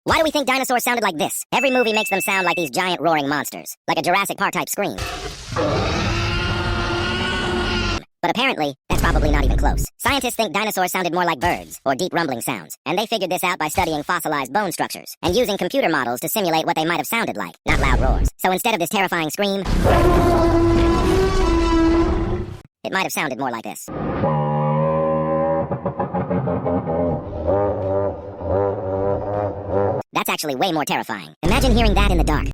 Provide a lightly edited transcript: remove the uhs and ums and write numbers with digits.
Why do we think dinosaurs sounded like this? Every movie makes them sound like these giant roaring monsters, like a Jurassic Park type scream. But apparently, that's probably not even close. Scientists think dinosaurs sounded more like birds, or deep rumbling sounds, and they figured this out by studying fossilized bone structures, and using computer models to simulate what they might have sounded like, not loud roars. So instead of this terrifying scream, it might have sounded more like this. That's actually way more terrifying. Imagine hearing that in the dark.